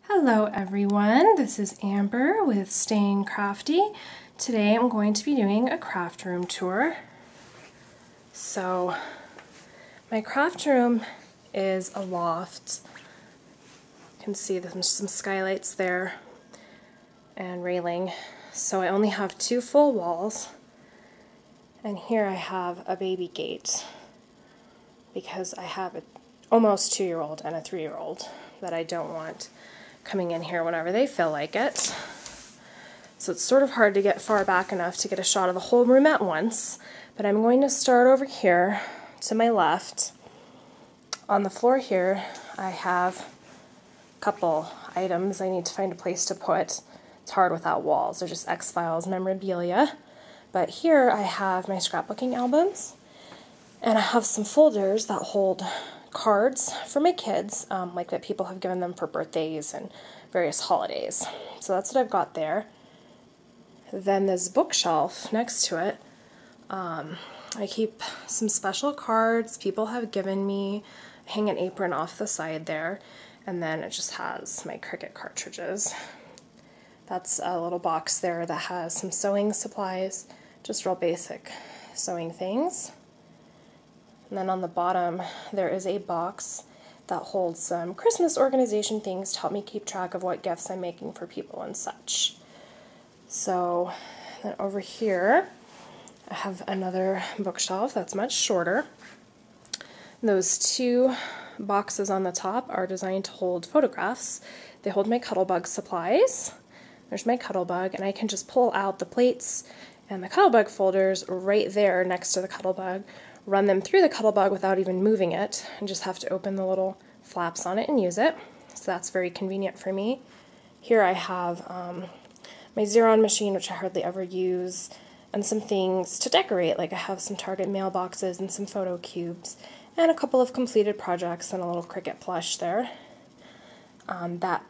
Hello everyone, this is Amber with Staying Crafty. Today I'm going to be doing a craft room tour. So my craft room is a loft. You can see there's some skylights there and railing. So I only have 2 full walls, and here I have a baby gate because I have an almost 2-year-old and a 3-year-old that I don't want coming in here whenever they feel like it. So it's sort of hard to get far back enough to get a shot of the whole room at once, but I'm going to start over here to my left. On the floor here I have a couple items I need to find a place to put. It's hard without walls, they're just X-Files memorabilia. But here I have my scrapbooking albums, and I have some folders that hold cards for my kids, like that people have given them for birthdays and various holidays. So that's what I've got there. Then this bookshelf next to it, I keep some special cards people have given me. I hang an apron off the side there, and then it just has my Cricut cartridges. That's a little box there that has some sewing supplies, just real basic sewing things. And then on the bottom there is a box that holds some Christmas organization things to help me keep track of what gifts I'm making for people and such. So then over here I have another bookshelf that's much shorter. Those 2 boxes on the top are designed to hold photographs. They hold my Cuttlebug supplies. There's my Cuttlebug, and I can just pull out the plates and the Cuttlebug folders right there next to the Cuttlebug, run them through the Cuttlebug without even moving it, and just have to open the little flaps on it and use it. So that's very convenient for me. Here I have my Xeron machine, which I hardly ever use, and some things to decorate, like I have some Target mailboxes and some photo cubes, and a couple of completed projects and a little Cricut plush there. That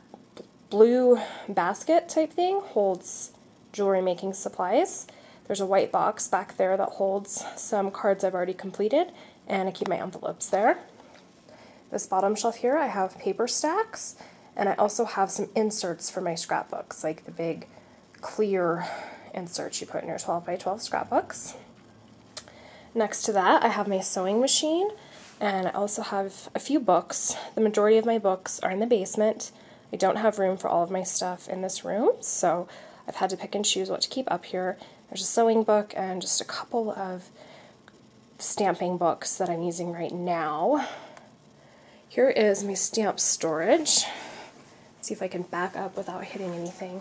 blue basket type thing holds jewelry making supplies. There's a white box back there that holds some cards I've already completed, and I keep my envelopes there. This bottom shelf here I have paper stacks, and I also have some inserts for my scrapbooks, like the big clear inserts you put in your 12 by 12 scrapbooks. Next to that I have my sewing machine, and I also have a few books. The majority of my books are in the basement. I don't have room for all of my stuff in this room, so I've had to pick and choose what to keep up here. There's a sewing book and just a couple of stamping books that I'm using right now. Here is my stamp storage. Let's see if I can back up without hitting anything.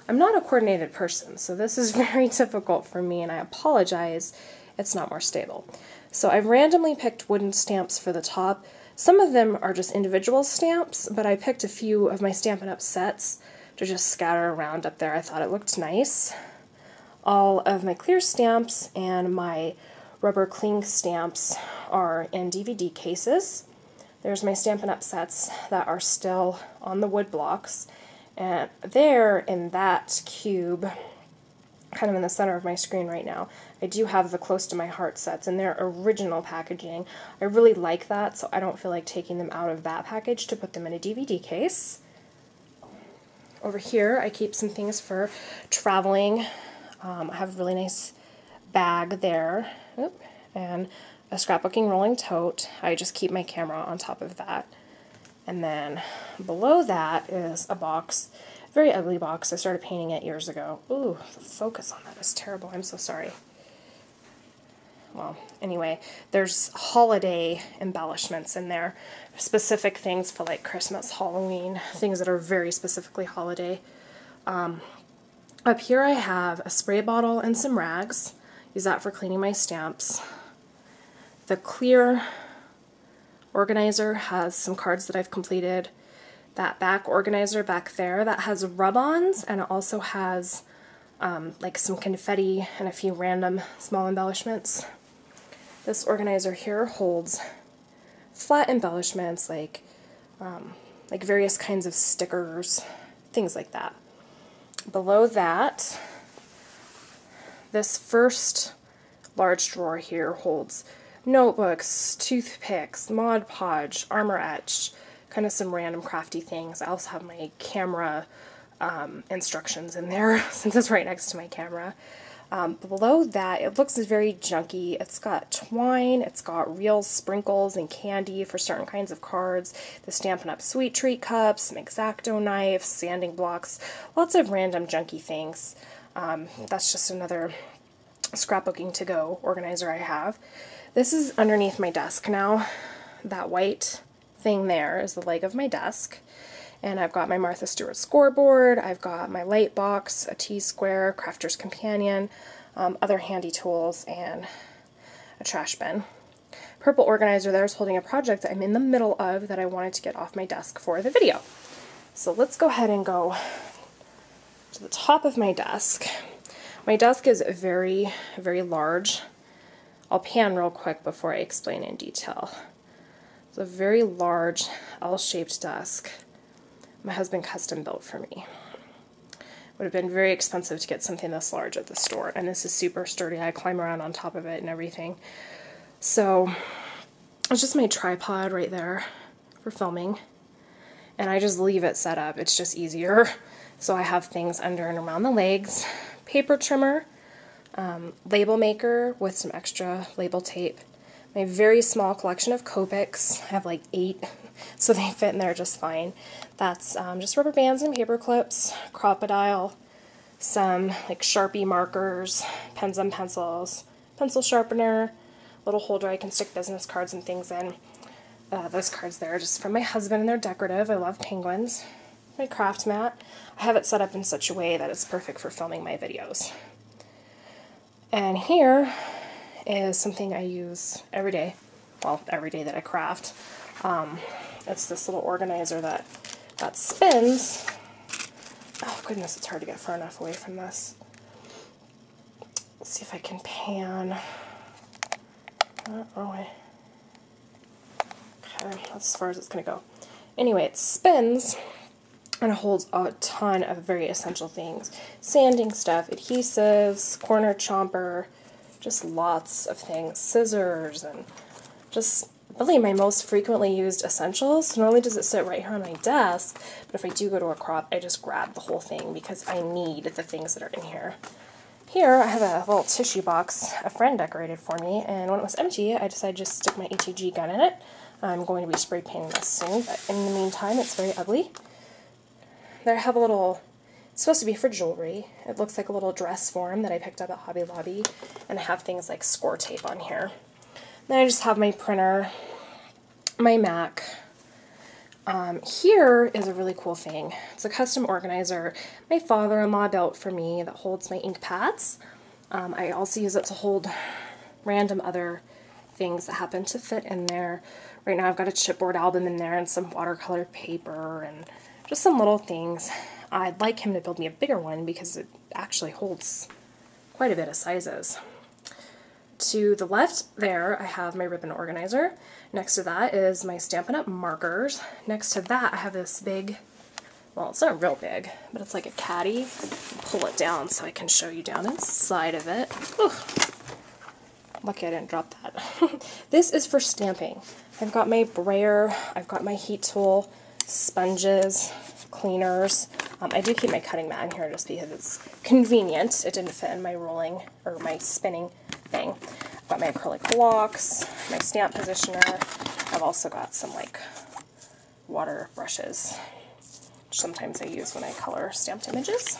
I'm not a coordinated person, so this is very difficult for me, and I apologize it's not more stable. So I've randomly picked wooden stamps for the top. Some of them are just individual stamps, but I picked a few of my Stampin' Up! Sets to just scatter around up there. I thought it looked nice. All of my clear stamps and my rubber cling stamps are in DVD cases. There's my Stampin' Up! Sets that are still on the wood blocks, and there in that cube, kind of in the center of my screen right now, I do have the Close to My Heart sets in their original packaging. I really like that, so I don't feel like taking them out of that package to put them in a DVD case. Over here I keep some things for traveling. I have a really nice bag there, and a scrapbooking rolling tote. I just keep my camera on top of that. And then below that is a box, a very ugly box. I started painting it years ago. Ooh, the focus on that is terrible. I'm so sorry. Well, anyway, there's holiday embellishments in there, specific things for like Christmas, Halloween, things that are very specifically holiday. Up here I have a spray bottle and some rags. Use that for cleaning my stamps. The clear organizer has some cards that I've completed. That back organizer back there, that has rub-ons, and it also has like some confetti and a few random small embellishments. This organizer here holds flat embellishments like various kinds of stickers, things like that. Below that, this first large drawer here holds notebooks, toothpicks, Mod Podge, Armor Etch, kind of some random crafty things. I also have my camera instructions in there since it's right next to my camera. But below that, it looks very junky. It's got twine, it's got real sprinkles and candy for certain kinds of cards, the Stampin' Up! Sweet Treat cups, some X-Acto knives, sanding blocks, lots of random junky things. That's just another scrapbooking to go organizer I have. This is underneath my desk now. That white thing there is the leg of my desk. And I've got my Martha Stewart scoreboard, I've got my light box, a T-square, Crafter's Companion, other handy tools, and a trash bin. Purple organizer there is holding a project that I'm in the middle of that I wanted to get off my desk for the video. So let's go ahead and go to the top of my desk. My desk is very, very large. I'll pan real quick before I explain in detail. It's a very large L-shaped desk. My husband custom built for me. Would have been very expensive to get something this large at the store, and this is super sturdy. I climb around on top of it and everything. So it's just my tripod right there for filming, and I just leave it set up. It's just easier. So I have things under and around the legs, paper trimmer, label maker with some extra label tape, my very small collection of Copics. I have like 8, so they fit in there just fine. That's just rubber bands and paper clips, Crop-A-Dile, some like Sharpie markers, pens and pencils, pencil sharpener, little holder I can stick business cards and things in. Those cards there are just from my husband and they're decorative. I love penguins. My craft mat. I have it set up in such a way that it's perfect for filming my videos. And here is something I use every day. Well, every day that I craft. It's this little organizer that spins. Oh goodness, it's hard to get far enough away from this. Let's see if I can pan. Wrong way. Okay, that's as far as it's going to go. Anyway, it spins and it holds a ton of very essential things. Sanding stuff, adhesives, corner chomper, just lots of things. Scissors, and just really my most frequently used essentials. Not only does it sit right here on my desk, but if I do go to a crop, I just grab the whole thing because I need the things that are in here. Here I have a little tissue box a friend decorated for me, and when it was empty, I decided to just stick my ATG gun in it. I'm going to be spray painting this soon, but in the meantime, it's very ugly. There I have a little, it's supposed to be for jewelry. It looks like a little dress form that I picked up at Hobby Lobby, and I have things like score tape on here. Then I just have my printer, my Mac. Here is a really cool thing. It's a custom organizer my father-in-law built for me that holds my ink pads. I also use it to hold random other things that happen to fit in there. Right now I've got a chipboard album in there and some watercolor paper and just some little things. I'd like him to build me a bigger one because it actually holds quite a bit of sizes. To the left there, I have my ribbon organizer. Next to that is my Stampin' Up! Markers. Next to that, I have this big, well, it's not real big, but it's like a caddy. Pull it down so I can show you down inside of it. Whew. Lucky I didn't drop that. This is for stamping. I've got my brayer, I've got my heat tool, sponges, cleaners. I do keep my cutting mat in here just because it's convenient. It didn't fit in my rolling or my spinning thing. I've got my acrylic blocks, my stamp positioner. I've also got some like water brushes, which sometimes I use when I color stamped images.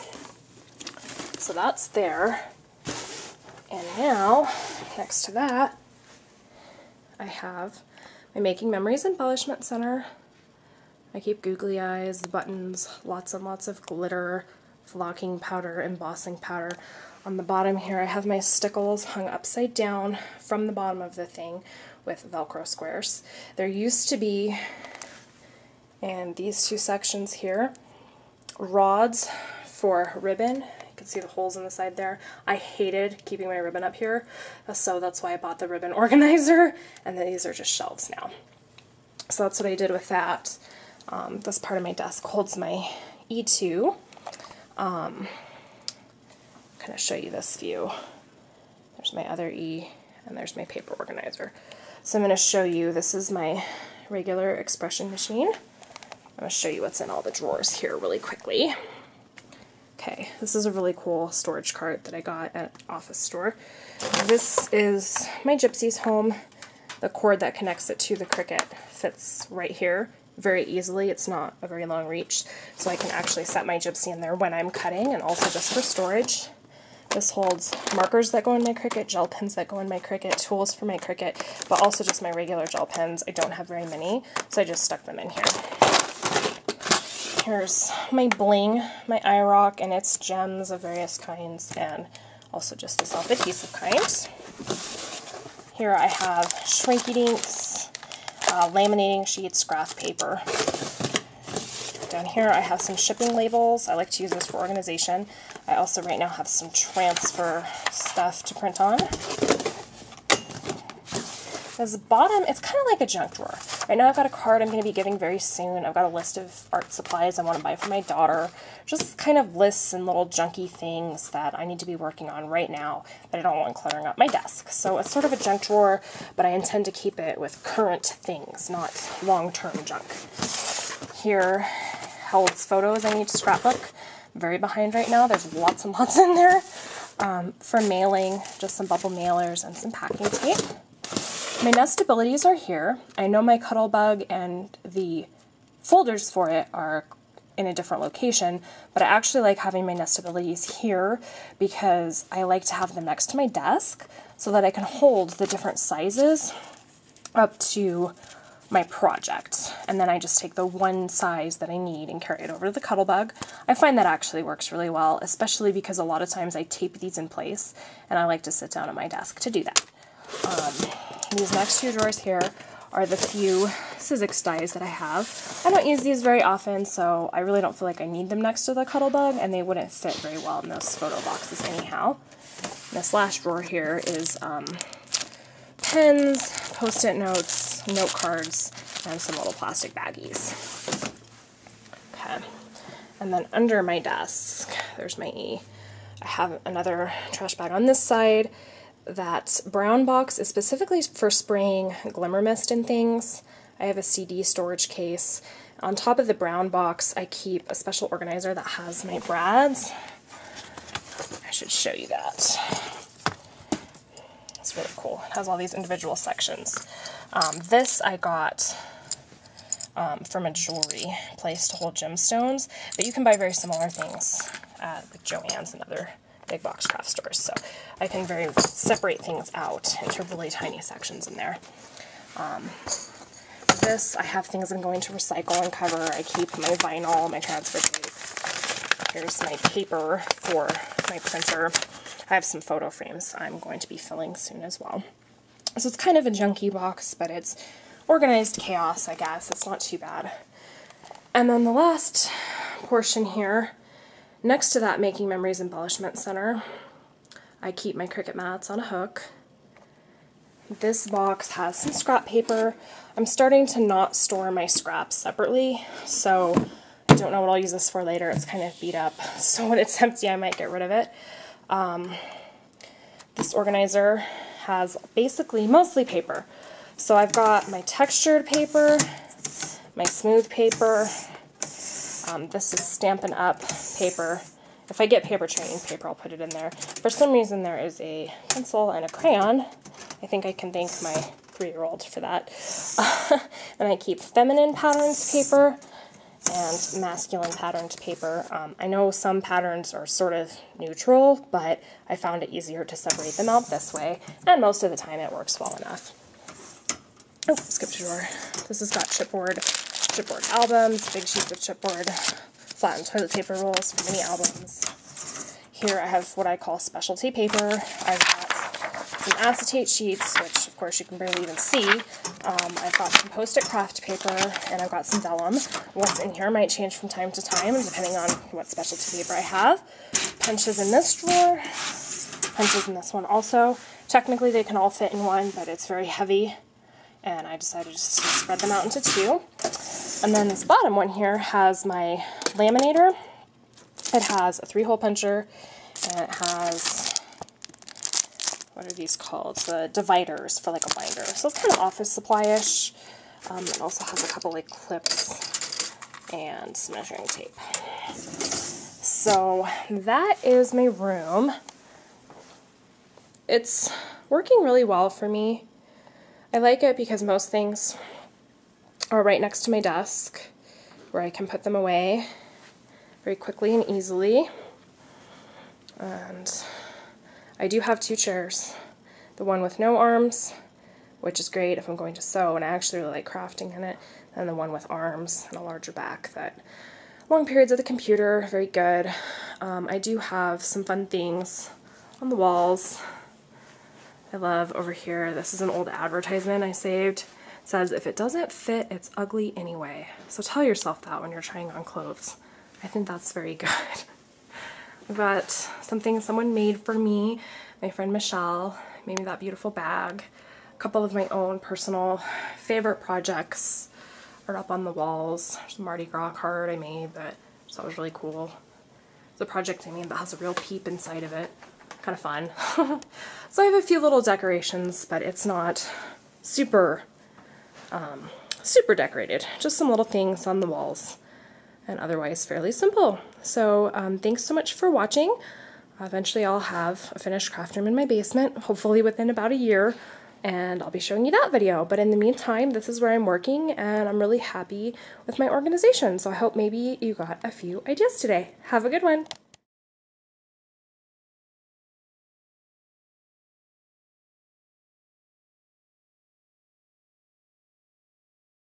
So that's there. And now, next to that, I have my Making Memories Embellishment Center. I keep googly eyes, buttons, lots and lots of glitter, flocking powder, embossing powder. On the bottom here I have my stickles hung upside down from the bottom of the thing with Velcro squares. There used to be, in these two sections here, rods for ribbon. You can see the holes in the side there. I hated keeping my ribbon up here, so that's why I bought the ribbon organizer, and then these are just shelves now. So that's what I did with that. This part of my desk holds my E2. Kind of show you this view. There's my other E, and there's my paper organizer. So I'm going to show you, this is my regular expression machine. I'm going to show you what's in all the drawers here really quickly. Okay, this is a really cool storage cart that I got at Office Store. This is my Gypsy's home. The cord that connects it to the Cricut fits right here very easily. It's not a very long reach, so I can actually set my Gypsy in there when I'm cutting, and also just for storage. This holds markers that go in my Cricut, gel pens that go in my Cricut, tools for my Cricut, but also just my regular gel pens. I don't have very many, so I just stuck them in here. Here's my bling, my iRock, and its gems of various kinds, and also just the self-adhesive kind. Here I have Shrinky Dinks, laminating sheets, graph paper. Down here I have some shipping labels. I like to use this for organization. I also right now have some transfer stuff to print on. This bottom, it's kind of like a junk drawer. Right now I've got a card I'm going to be giving very soon. I've got a list of art supplies I want to buy for my daughter. Just kind of lists and little junky things that I need to be working on right now that I don't want cluttering up my desk. So it's sort of a junk drawer, but I intend to keep it with current things, not long-term junk. Here holds photos I need to scrapbook. I'm very behind right now. There's lots and lots in there. For mailing, just some bubble mailers and some packing tape. My nestabilities are here. I know my Cuttlebug and the folders for it are in a different location, but I actually like having my nestabilities here because I like to have them next to my desk so that I can hold the different sizes up to my project. And then I just take the one size that I need and carry it over to the Cuttlebug. I find that actually works really well, especially because a lot of times I tape these in place and I like to sit down at my desk to do that. These next two drawers here are the few Sizzix dies that I have. I don't use these very often, so I really don't feel like I need them next to the Cuttlebug, and they wouldn't fit very well in those photo boxes anyhow. This last drawer here is pens, Post-it notes, note cards, and some little plastic baggies. Okay, and then under my desk, there's I have another trash bag on this side. That brown box is specifically for spraying glimmer mist and things. I have a CD storage case. On top of the brown box, I keep a special organizer that has my brads. I should show you that. It's really cool. It has all these individual sections. This I got from a jewelry place to hold gemstones, but you can buy very similar things at like Joann's and other big box craft stores, so I can separate things out into really tiny sections in there. This, I have things I'm going to recycle and cover. I keep my vinyl, my transfer tape. Here's my paper for my printer. I have some photo frames I'm going to be filling soon as well. So it's kind of a junky box, but it's organized chaos, I guess. It's not too bad. And then the last portion here, next to that Making Memories Embellishment Center, I keep my Cricut mats on a hook. This box has some scrap paper. I'm starting to not store my scraps separately, so I don't know what I'll use this for later. It's kind of beat up, so when it's empty I might get rid of it. This organizer has basically mostly paper. So I've got my textured paper, my smooth paper. This is Stampin' Up! Paper. If I get paper training paper, I'll put it in there. For some reason, there is a pencil and a crayon. I think I can thank my 3-year-old for that. And I keep feminine patterns paper and masculine patterned paper. I know some patterns are sort of neutral, but I found it easier to separate them out this way, and most of the time it works well enough. Oh, skipped a drawer. This has got chipboard albums, big sheets of chipboard, flattened toilet paper rolls for mini albums. Here I have what I call specialty paper. I've got some acetate sheets, which of course you can barely even see. I've got some Post-it craft paper, and I've got some vellum. What's in here might change from time to time, depending on what specialty paper I have. Punches in this drawer, punches in this one also. Technically they can all fit in one, but it's very heavy, and I decided just to spread them out into 2. And then this bottom one here has my laminator. It has a 3-hole puncher, and it has, what are these called? The dividers for like a binder. So it's kind of office supply-ish. It also has a couple like clips and some measuring tape. So that is my room. It's working really well for me. I like it because most things are right next to my desk where I can put them away very quickly and easily. And I do have 2 chairs. The one with no arms, which is great if I'm going to sew, and I actually really like crafting in it, and the one with arms and a larger back that long periods at the computer, very good. I do have some fun things on the walls. I love over here, this is an old advertisement I saved. It says, if it doesn't fit, it's ugly anyway. So tell yourself that when you're trying on clothes. I think that's very good. I've got something someone made for me. My friend Michelle made me that beautiful bag. A couple of my own personal favorite projects are up on the walls. There's a Mardi Gras card I made that I thought was really cool. It's a project I made that has a real peep inside of it. Kind of fun. So I have a few little decorations, but it's not super, super decorated. Just some little things on the walls, and otherwise fairly simple. So thanks so much for watching. Eventually I'll have a finished craft room in my basement, hopefully within about a year, and I'll be showing you that video. But in the meantime, this is where I'm working, and I'm really happy with my organization. So I hope maybe you got a few ideas today. Have a good one.